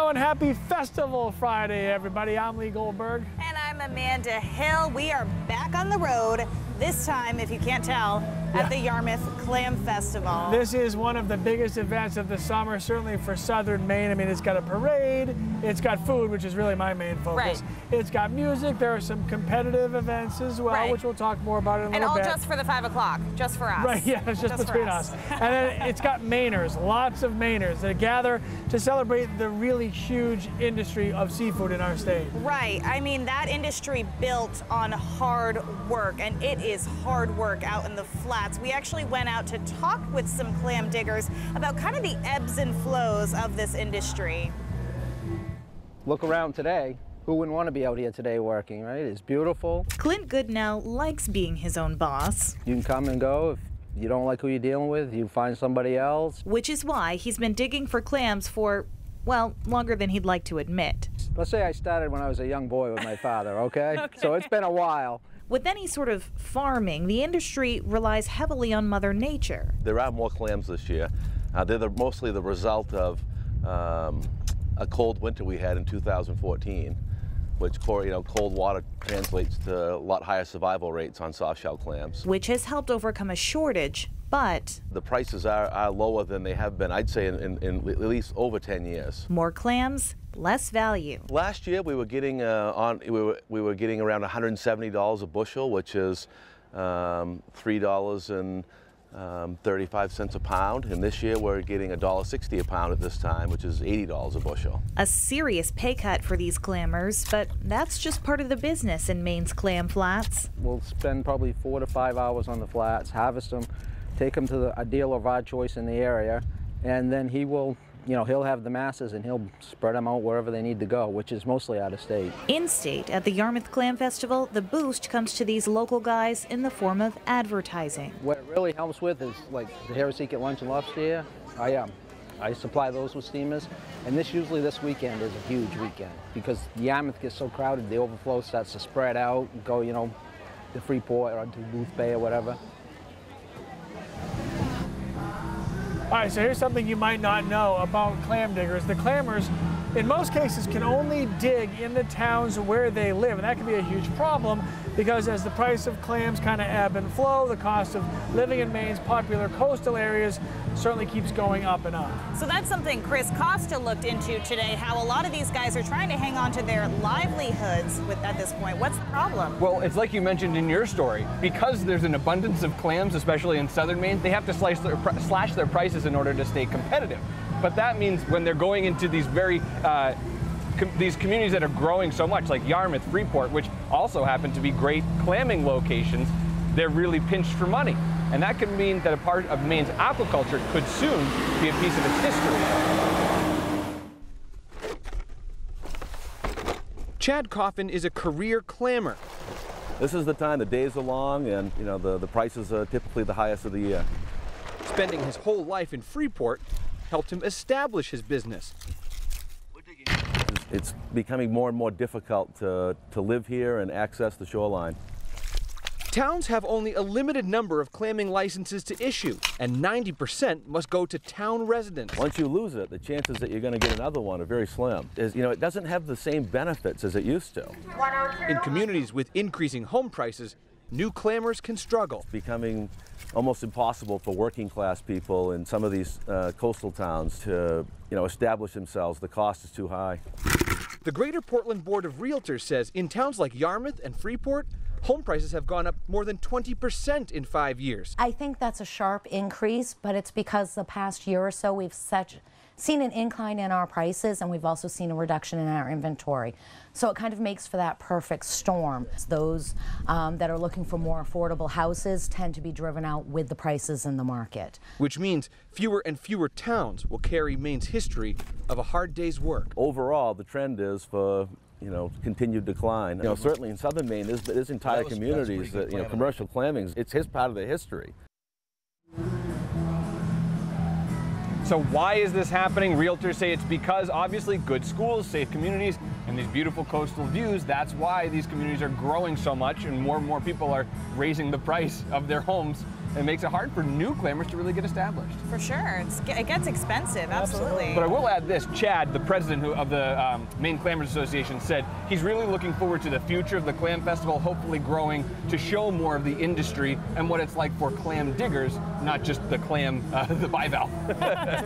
Hello and happy Festival Friday, everybody. I'm Lee Goldberg. And I'm Amanda Hill. We are back on the road, this time, if you can't tell, at the Yarmouth Clam Festival. This is one of the biggest events of the summer, certainly for southern Maine. I mean, it's got a parade, it's got food, which is really my main focus. Right. It's got music, there are some competitive events as well, which we'll talk more about in a little bit. And all just for the 5 o'clock, just for us. Right, yeah, it's just between us. And then it's got Mainers, lots of Mainers that gather to celebrate the really huge industry of seafood in our state. Right, I mean, that industry built on hard work, and it is hard work out in the flats. We actually went out to talk with some clam diggers about kind of the ebbs and flows of this industry. Look around today. Who wouldn't want to be out here today working, right? It's beautiful. Clint Goodnow likes being his own boss. You can come and go. If you don't like who you're dealing with, you find somebody else. Which is why he's been digging for clams for, well, longer than he'd like to admit. Let's say I started when I was a young boy with my father, okay? So it's been a while. With any sort of farming, the industry relies heavily on Mother Nature. There are more clams this year. They're mostly the result of a cold winter we had in 2014, which, cold water translates to a lot higher survival rates on soft-shell clams. Which has helped overcome a shortage, but the prices are lower than they have been, I'd say, in at least over 10 years. More clams, less value. Last year we were getting we were getting around $170 a bushel, which is $3.35 a pound, and this year we're getting $1.60 a pound at this time, which is $80 a bushel. A serious pay cut for these clammers, but that's just part of the business in Maine's clam flats. We'll spend probably 4 to 5 hours on the flats, harvest them, take them to a dealer of our choice in the area, and then he will, he'll have the masses and he'll spread them out wherever they need to go, which is mostly out of state. In-state, at the Yarmouth Clam Festival, the boost comes to these local guys in the form of advertising. What it really helps with is like the Harris Eat Lunch and Lobster here. I supply those with steamers, and this weekend is a huge weekend because Yarmouth gets so crowded, the overflow starts to spread out, go, to Freeport or to Booth Bay or whatever. All right, so here's something you might not know about clam diggers. The clammers, in most cases, can only dig in the towns where they live, and that can be a huge problem because as the price of clams kind of ebb and flow, the cost of living in Maine's popular coastal areas certainly keeps going up and up. So that's something Chris Costa looked into today, how a lot of these guys are trying to hang on to their livelihoods at this point. What's the problem? Well, it's like you mentioned in your story. Because there's an abundance of clams, especially in southern Maine, they have to slash their prices in order to stay competitive. But that means when they're going into these these communities that are growing so much, like Yarmouth, Freeport, which also happen to be great clamming locations, they're really pinched for money. And that could mean that a part of Maine's aquaculture could soon be a piece of its history. Chad Coffin is a career clammer. This is the time, the days are long, and the prices are typically the highest of the year. Spending his whole life in Freeport helped him establish his business. It's becoming more and more difficult to live here and access the shoreline. Towns have only a limited number of clamming licenses to issue, and 90% must go to town residents. Once you lose it, the chances that you're going to get another one are very slim. It doesn't have the same benefits as it used to. In communities with increasing home prices, new clammers can struggle. It's becoming almost impossible for working class people in some of these coastal towns to establish themselves. The cost is too high. The Greater Portland Board of Realtors says in towns like Yarmouth and Freeport, home prices have gone up more than 20% in 5 years. I think that's a sharp increase, but it's because the past year or so we've seen an incline in our prices, and we've also seen a reduction in our inventory. So it kind of makes for that perfect storm. Those that are looking for more affordable houses tend to be driven out with the prices in the market. Which means fewer and fewer towns will carry Maine's history of a hard day's work. Overall, the trend is for continued decline. Certainly in southern Maine, there's entire communities that, commercial clamming, it's part of their history. So why is this happening? Realtors say it's because obviously good schools, safe communities, and these beautiful coastal views. That's why these communities are growing so much and more people are raising the price of their homes and it makes it hard for new clammers to really get established. For sure. It gets expensive, absolutely. But I will add this, Chad, the president of the Maine Clammers Association, said he's really looking forward to the future of the Clam Festival, hopefully growing to show more of the industry and what it's like for clam diggers, not just the clam, the bivalve.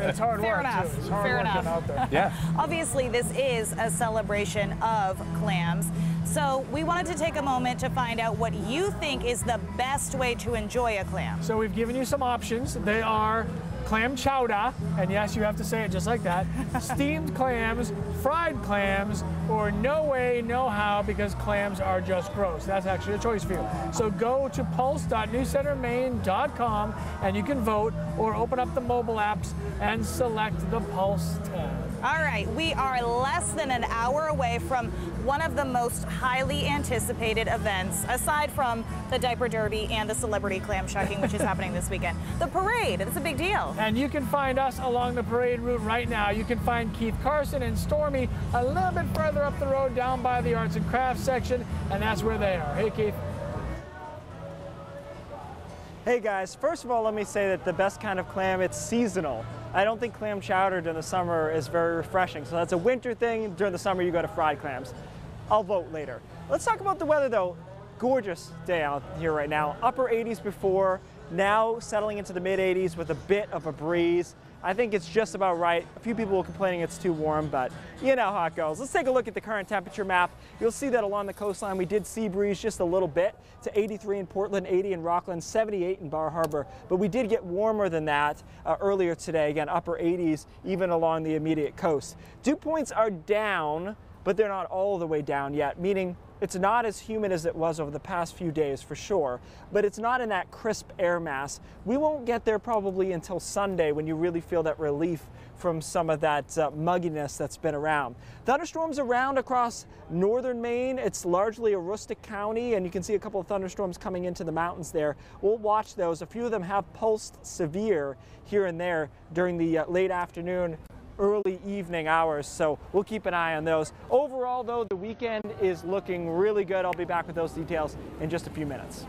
It's hard Fair work, enough. too. It's hard Fair work enough. out there. Yeah. Obviously, this is a celebration of clams. So we wanted to take a moment to find out what you think is the best way to enjoy a clam. So we've given you some options. They are clam chowder, and yes, you have to say it just like that, steamed clams, fried clams, or no way, no how, because clams are just gross. That's actually a choice for you. So go to pulse.newcentermaine.com and you can vote, or open up the mobile apps and select the Pulse tab. All right, we are less than an hour away from one of the most highly anticipated events, aside from the Diaper Derby and the Celebrity Clam Shucking, which is happening this weekend. The parade, it's a big deal. And you can find us along the parade route right now. You can find Keith Carson and Stormy a little bit further up the road down by the arts and crafts section, and that's where they are. Hey, Keith. Hey guys, first of all, let me say that the best kind of clam, it's seasonal. I don't think clam chowder during the summer is very refreshing, so that's a winter thing. During the summer, you go to fried clams. I'll vote later. Let's talk about the weather though. Gorgeous day out here right now. Upper 80s before, now settling into the mid 80s with a bit of a breeze. I think it's just about right. A few people were complaining it's too warm, but you know how it goes. Let's take a look at the current temperature map. You'll see that along the coastline we did sea breeze just a little bit to 83 in Portland, 80 in Rockland, 78 in Bar Harbor. But we did get warmer than that earlier today. Again, upper 80s even along the immediate coast. Dew points are down, but they're not all the way down yet, meaning it's not as humid as it was over the past few days for sure, but it's not in that crisp air mass. We won't get there probably until Sunday when you really feel that relief from some of that mugginess that's been around. Thunderstorms around across northern Maine. It's largely Aroostook County, and you can see a couple of thunderstorms coming into the mountains there. We'll watch those. A few of them have pulsed severe here and there during the late afternoon, early evening hours, so we'll keep an eye on those. Overall, though, the weekend is looking really good. I'll be back with those details in just a few minutes.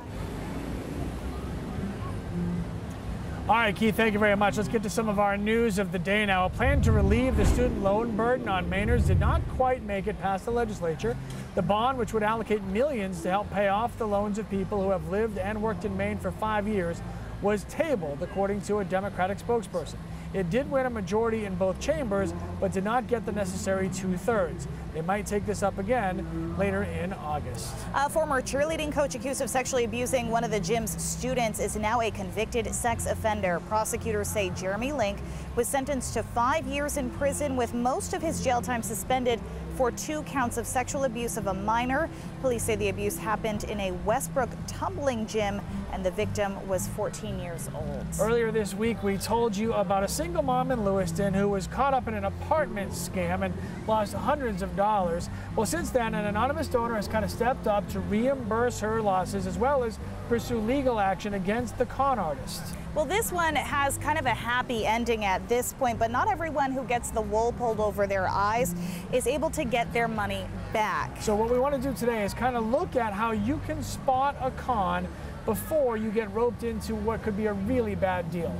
All right, Keith, thank you very much. Let's get to some of our news of the day now. A plan to relieve the student loan burden on Mainers did not quite make it past the legislature. The bond, which would allocate millions to help pay off the loans of people who have lived and worked in Maine for 5 years, was tabled, according to a Democratic spokesperson. It did win a majority in both chambers, but did not get the necessary 2/3. They might take this up again later in August. A former cheerleading coach accused of sexually abusing one of the gym's students is now a convicted sex offender. Prosecutors say Jeremy Link was sentenced to 5 years in prison, with most of his jail time suspended for 2 counts of sexual abuse of a minor. Police say the abuse happened in a Westbrook tumbling gym, and the victim was 14 years old. Earlier this week, we told you about a single mom in Lewiston who was caught up in an apartment scam and lost hundreds of dollars. Well, since then, an anonymous donor has kind of stepped up to reimburse her losses, as well as pursue legal action against the con artist. Well, this one has kind of a happy ending at this point, but not everyone who gets the wool pulled over their eyes is able to get their money back. So what we want to do today is kind of look at how you can spot a con before you get roped into what could be a really bad deal.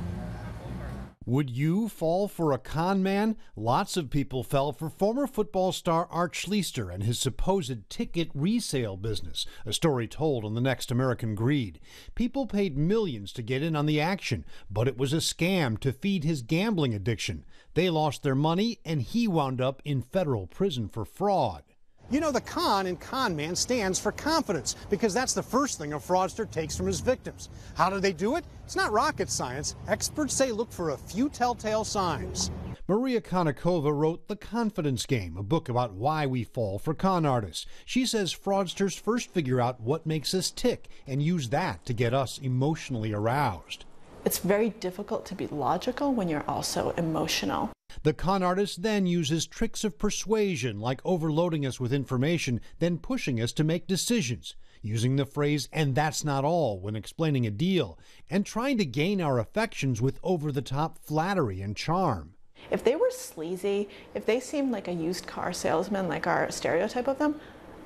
Would you fall for a con man? Lots of people fell for former football star Art Schlichter and his supposed ticket resale business, a story told on the next American Greed. People paid millions to get in on the action, but it was a scam to feed his gambling addiction. They lost their money, and he wound up in federal prison for fraud. You know, the con in con man stands for confidence, because that's the first thing a fraudster takes from his victims. How do they do it? It's not rocket science. Experts say look for a few telltale signs. Maria Konnikova wrote The Confidence Game, a book about why we fall for con artists. She says fraudsters first figure out what makes us tick and use that to get us emotionally aroused. It's very difficult to be logical when you're also emotional. The con artist then uses tricks of persuasion, like overloading us with information, then pushing us to make decisions, using the phrase, "and that's not all," when explaining a deal, and trying to gain our affections with over-the-top flattery and charm. If they were sleazy, if they seemed like a used car salesman, like our stereotype of them,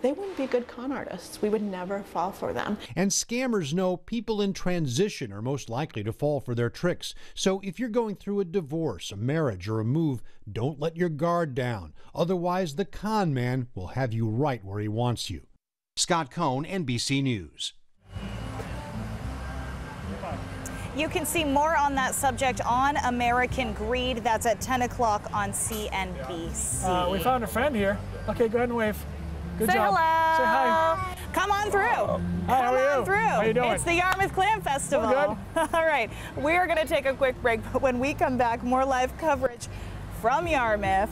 they wouldn't be good con artists. We would never fall for them. And scammers know people in transition are most likely to fall for their tricks. So if you're going through a divorce, a marriage, or a move, don't let your guard down. Otherwise, the con man will have you right where he wants you. Scott Cohn, NBC News. You can see more on that subject on American Greed. That's at 10 o'clock on CNBC. We found a friend here. Okay, go ahead and wave. Good Say job. hello. Say hi. Come on through. Hi, Come how are on you? through. How you doing? It's the Yarmouth Clam Festival. Good. All right, we are going to take a quick break, but when we come back, more live coverage from Yarmouth.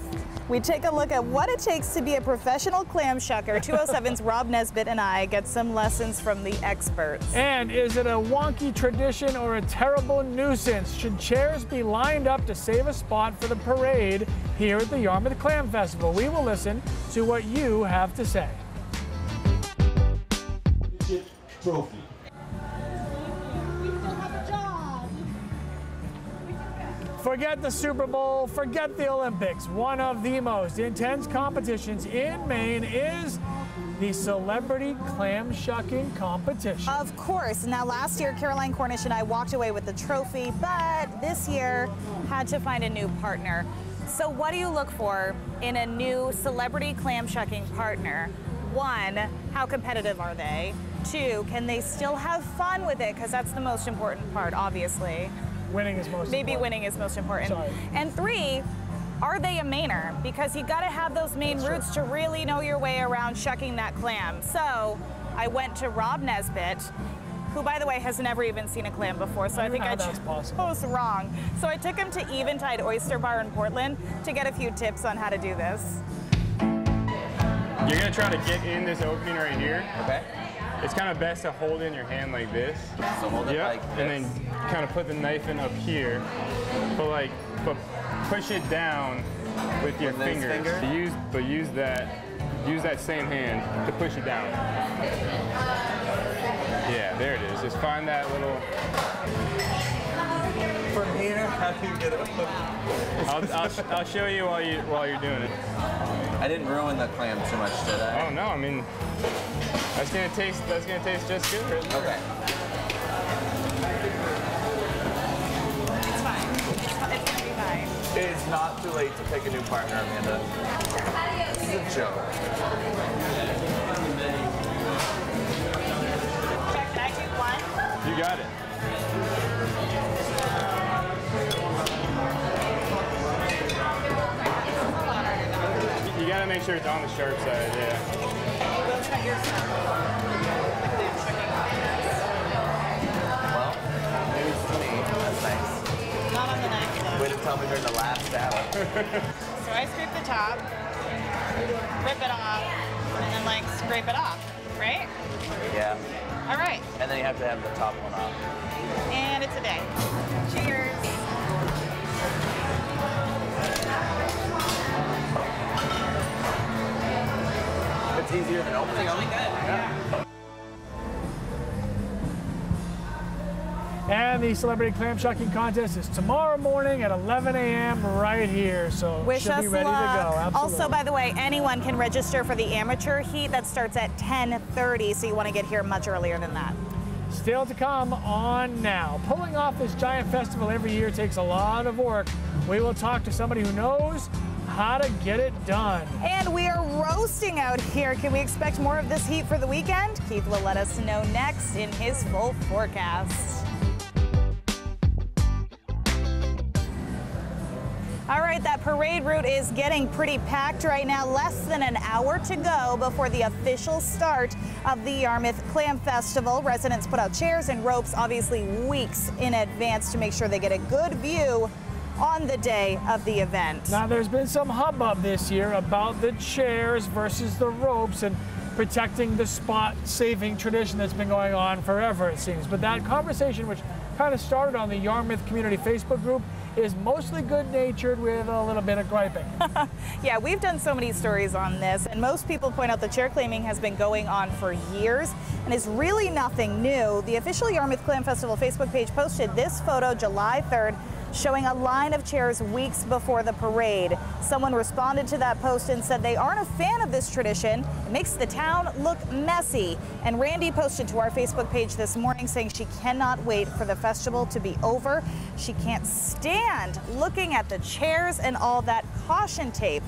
We take a look at what it takes to be a professional clam shucker. 207's Rob Nesbitt and I get some lessons from the experts. And is it a wonky tradition or a terrible nuisance? Should chairs be lined up to save a spot for the parade here at the Yarmouth Clam Festival? We will listen to what you have to say. Trophy. Forget the Super Bowl, forget the Olympics. One of the most intense competitions in Maine is the Celebrity Clam Shucking Competition. Of course. Now, last year, Caroline Cornish and I walked away with the trophy, but this year had to find a new partner. So what do you look for in a new Celebrity Clam Shucking partner? One, how competitive are they? Two, can they still have fun with it? Because that's the most important part, obviously. Winning is most Maybe important. winning is most important. Sorry. And three, are they a Mainer? Because you got to have those Maine roots to really know your way around shucking that clam. So I went to Rob Nesbitt, who, by the way, has never even seen a clam before. So I think I chose wrong. So I took him to Eventide Oyster Bar in Portland to get a few tips on how to do this. You're gonna try to get in this opening right here. Okay. It's kind of best to hold it in your hand like this. So hold it like this. And then kind of put the knife in up here, but push it down with your fingers. Use that same hand to push it down. Yeah, there it is. Just find that little. From here, how do you get it? I'll show you while you're doing it. I didn't ruin the clam too much, did I? Oh no, I mean that's gonna taste just good. Right? Okay. It's fine. It's gonna be fine. It's not too late to pick a new partner, Amanda. This is a joke. Can I do one? You got it. You gotta make sure it's on the sharp side, yeah. Well, maybe it's me. That's nice. Not on the knife, though. Way to tell me during the last hour. So I scrape the top, rip it off, and then scrape it off, right? Yeah. All right. And then you have to have the top one off. And it's a day. Cheers. It's easier than opening them. Yeah. And the Celebrity Clam Shucking Contest is tomorrow morning at 11 a.m. right here. So Wish should us be ready luck. to go. Absolutely. Also, by the way, anyone can register for the amateur heat that starts at 10:30, so you want to get here much earlier than that. Still to come on Now. Pulling off this giant festival every year takes a lot of work. We will talk to somebody who knows how to get it done. And we are roasting out here. Can we expect more of this heat for the weekend? Keith will let us know next in his full forecast. All right, that parade route is getting pretty packed right now. Less than an hour to go before the official start of the Yarmouth Clam Festival. Residents put out chairs and ropes, obviously weeks in advance, to make sure they get a good view on the day of the event. Now, there's been some hubbub this year about the chairs versus the ropes and protecting the spot-saving tradition that's been going on forever, it seems. But that conversation, which kind of started on the Yarmouth Community Facebook group, is mostly good-natured with a little bit of griping. Yeah, we've done so many stories on this, and most people point out the chair claiming has been going on for years and is really nothing new. The official Yarmouth Clam Festival Facebook page posted this photo July 3rd showing a line of chairs weeks before the parade. Someone responded to that post and said they aren't a fan of this tradition. It makes the town look messy. And Randy posted to our Facebook page this morning saying she cannot wait for the festival to be over. She can't stand looking at the chairs and all that caution tape.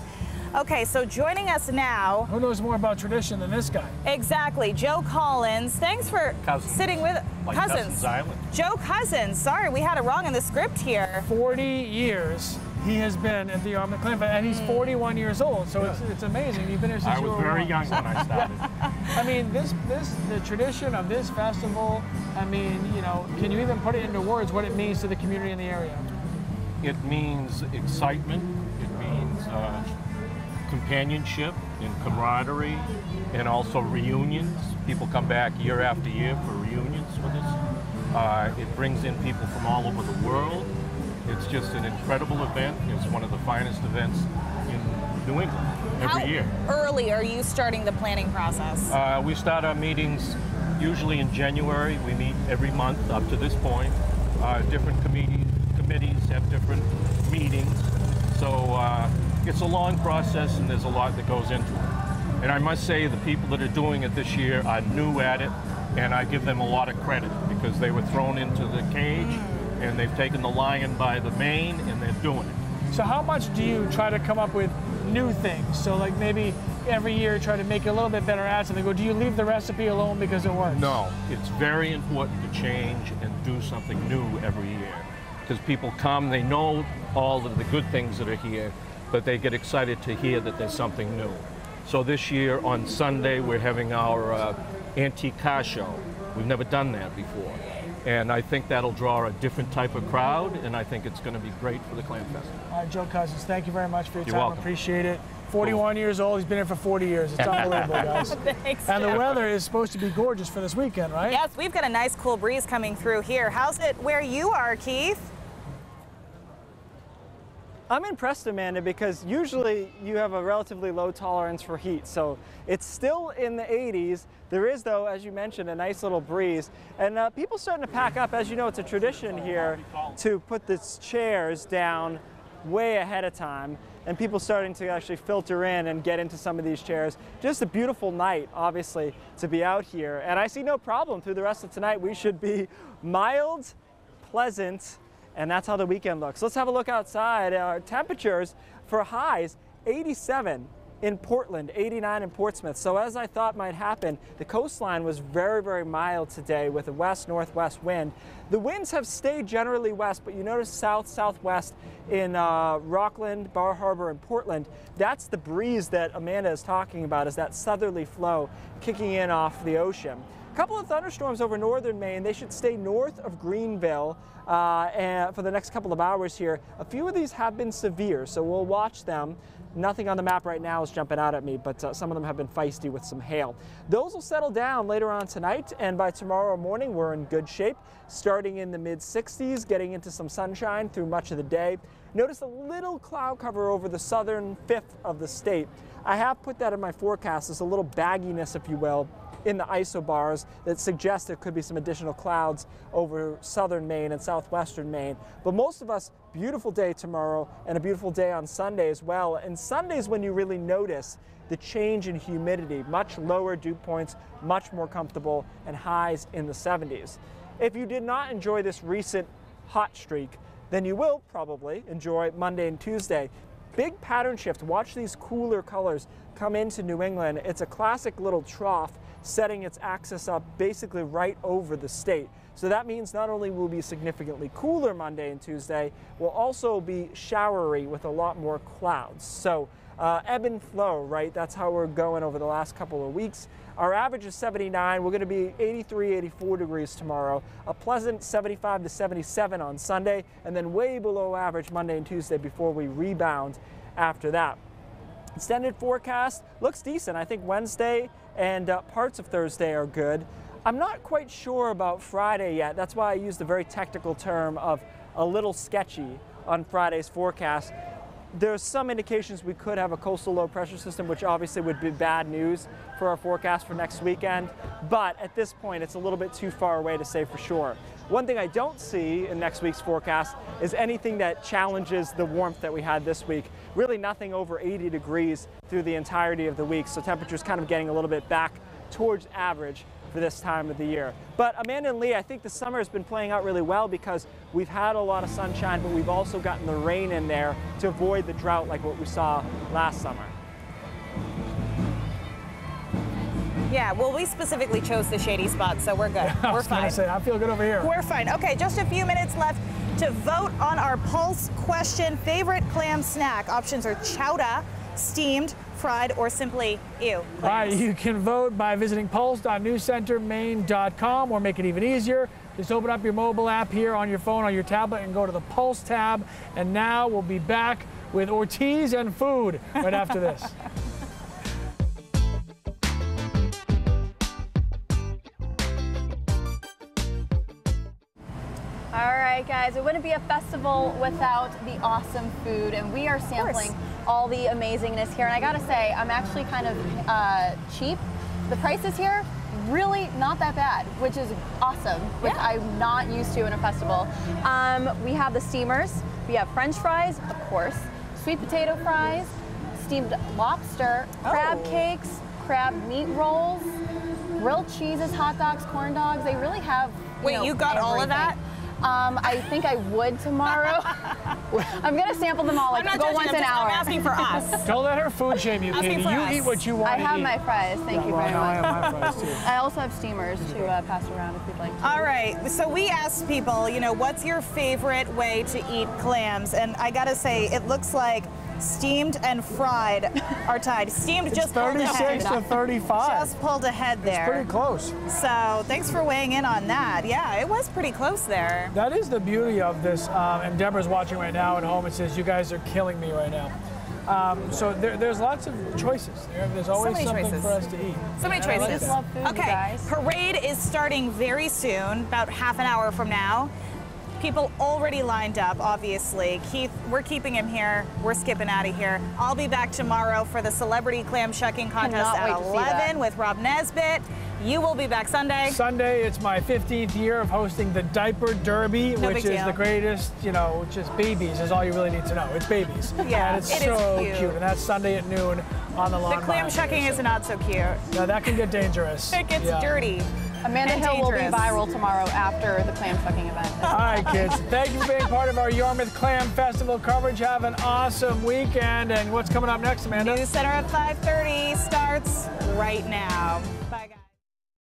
Okay, so joining us now. Who knows more about tradition than this guy? Exactly, Joe Collins. Thanks for sitting with Cousins Island. Joe Cousins. Sorry, we had it wrong in the script here. 40 years he has been at the Arm Clam, and he's 41 years old. So it's amazing. You've been here since I was very young when I started. I mean, the tradition of this festival. I mean, you know, can you even put it into words what it means to the community in the area? It means excitement. It means companionship and camaraderie, and also reunions. People come back year after year for reunions with us. It brings in people from all over the world. It's just an incredible event. It's one of the finest events in New England every year. How early are you starting the planning process? We start our meetings usually in January. We meet every month up to this point. Different committees have different meetings. So it's a long process, and there's a lot that goes into it. And I must say the people that are doing it this year are new at it, and I give them a lot of credit because they were thrown into the cage and they've taken the lion by the mane and they're doing it. So how much do you try to come up with new things? So like maybe every year try to make it a little bit better, add something, or do you leave the recipe alone because it works? No, it's very important to change and do something new every year. Because people come, they know all of the good things that are here, but they get excited to hear that there's something new. So this year on Sunday, we're having our antique car show. We've never done that before. And I think that'll draw a different type of crowd, and I think it's going to be great for the Clam Festival. All right, Joe Cousins, thank you very much for your You're time. welcome. Appreciate it. 41 years old, he's been here for 40 years. It's unbelievable, guys. Thanks, and the Joe. weather is supposed to be gorgeous for this weekend, right? Yes, we've got a nice cool breeze coming through here. How's it where you are, Keith? I'm impressed, Amanda, because usually you have a relatively low tolerance for heat, so it's still in the 80s. There is, though, as you mentioned, a nice little breeze, and people starting to pack up. As you know, it's a tradition here to put these chairs down way ahead of time, and people starting to actually filter in and get into some of these chairs. Just a beautiful night, obviously, to be out here, and I see no problem through the rest of tonight. We should be mild, pleasant, and that's how the weekend looks. Let's have a look outside. Our temperatures for highs, 87 in Portland, 89 in Portsmouth. So as I thought might happen, the coastline was very, very mild today with a west-northwest wind. The winds have stayed generally west, but you notice south-southwest in Rockland, Bar Harbor, and Portland. That's the breeze that Amanda is talking about, is that southerly flow kicking in off the ocean. A couple of thunderstorms over northern Maine. They should stay north of Greenville and for the next couple of hours here. A few of these have been severe, so we'll watch them. Nothing on the map right now is jumping out at me, but some of them have been feisty with some hail. Those will settle down later on tonight, and by tomorrow morning we're in good shape, starting in the mid-60s, getting into some sunshine through much of the day. Notice a little cloud cover over the southern fifth of the state. I have put that in my forecast as a little bagginess, if you will, in the isobars that suggest there could be some additional clouds over southern Maine and southwestern Maine. But most of us, beautiful day tomorrow and a beautiful day on Sunday as well. And Sunday's when you really notice the change in humidity, much lower dew points, much more comfortable, and highs in the 70s. If you did not enjoy this recent hot streak, then you will probably enjoy Monday and Tuesday. Big pattern shift. Watch these cooler colors come into New England. It's a classic little trough setting its axis up basically right over the state. So that means not only will it be significantly cooler Monday and Tuesday, will also be showery with a lot more clouds. So ebb and flow, right? That's how we're going over the last couple of weeks. Our average is 79. We're going to be 83, 84 degrees tomorrow. A pleasant 75 to 77 on Sunday, and then way below average Monday and Tuesday before we rebound after that. Extended forecast looks decent. I think Wednesday and parts of Thursday are good. I'm not quite sure about Friday yet. That's why I used the very technical term of a little sketchy on Friday's forecast. There's some indications we could have a coastal low pressure system, which obviously would be bad news for our forecast for next weekend. But at this point, it's a little bit too far away to say for sure. One thing I don't see in next week's forecast is anything that challenges the warmth that we had this week. Really nothing over 80 degrees through the entirety of the week. So temperatures kind of getting a little bit back towards average for this time of the year. But Amanda and Lee, I think the summer has been playing out really well because we've had a lot of sunshine, but we've also gotten the rain in there to avoid the drought like what we saw last summer. Yeah, well, we specifically chose the shady spot, so we're good. We're fine. I feel good over here. We're fine. Okay, just a few minutes left to vote on our Pulse question. Favorite clam snack? Options are chowder, steamed, fried, or simply ew. All right, you can vote by visiting pulse.newscentermaine.com, or make it even easier. Just open up your mobile app here on your phone, on your tablet, and go to the Pulse tab. And now we'll be back with Ortiz and food right after this. All right, guys, it wouldn't be a festival without the awesome food, and we are sampling all the amazingness here. And I gotta say, I'm actually kind of cheap. The prices here, really not that bad, which is awesome, which I'm not used to in a festival. We have the steamers, we have French fries, of course, sweet potato fries, steamed lobster, crab cakes, crab meat rolls, grilled cheeses, hot dogs, corn dogs. They really have, you got everything. all of that? I think I would tomorrow. I'm gonna sample them all, go once an hour. I'm asking for us. Don't let her food shame you, Katie. You eat what you want to eat. I have my fries, thank you very much. I have my fries too. I also have steamers to pass around if you'd like to. All right, so we asked people, what's your favorite way to eat clams? And I gotta say, it looks like steamed and fried are tied. Steamed just pulled ahead. 36 to 35. Just pulled ahead there. It's pretty close. So thanks for weighing in on that. Yeah, it was pretty close there. That is the beauty of this. And Deborah's watching right now at home and says, you guys are killing me right now. So there's lots of choices. There's always something for us to eat. So many choices. I just love food, okay, guys. Parade is starting very soon, about half an hour from now. People already lined up, obviously. Keith, we're keeping him here. We're skipping out of here. I'll be back tomorrow for the Celebrity Clam Shucking Contest at 11 with Rob Nesbitt. You will be back Sunday. Sunday, it's my 15th year of hosting the Diaper Derby, which is the greatest, just babies is all you really need to know. It's babies. Yeah, and it's so cute. And that's Sunday at noon on the lawn. The clam shucking is not so cute. No, that can get dangerous. It gets dirty. Amanda Hill will be viral tomorrow after the clam shucking event. All right, kids. Thank you for being part of our Yarmouth Clam Festival coverage. Have an awesome weekend. And what's coming up next, Amanda? News Center at 5:30 starts right now.